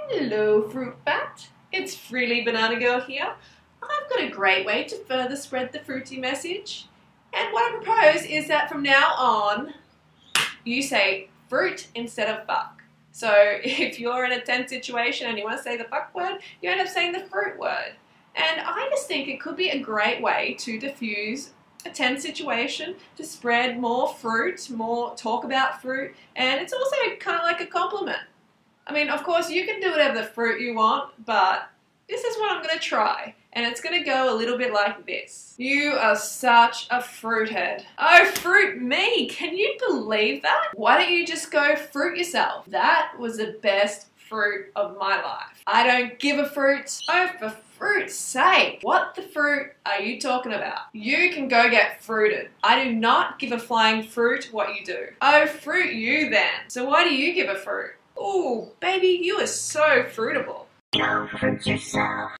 Hello, Fruit Bat. It's Freely Banana Girl here. I've got a great way to further spread the fruity message. And what I propose is that from now on, you say fruit instead of fuck. So if you're in a tense situation and you want to say the fuck word, you end up saying the fruit word. And I just think it could be a great way to diffuse a tense situation, to spread more fruit, more talk about fruit, and it's also kind of like a compliment. I mean, of course, you can do whatever the fruit you want, but this is what I'm going to try. And it's going to go a little bit like this. You are such a fruit head. Oh, fruit me. Can you believe that? Why don't you just go fruit yourself? That was the best fruit of my life. I don't give a fruit. Oh, for fruit's sake. What the fruit are you talking about? You can go get fruited. I do not give a flying fruit what you do. Oh, fruit you then. So why do you give a fruit? Ooh, baby, you are so fruitable. Go fruit yourself.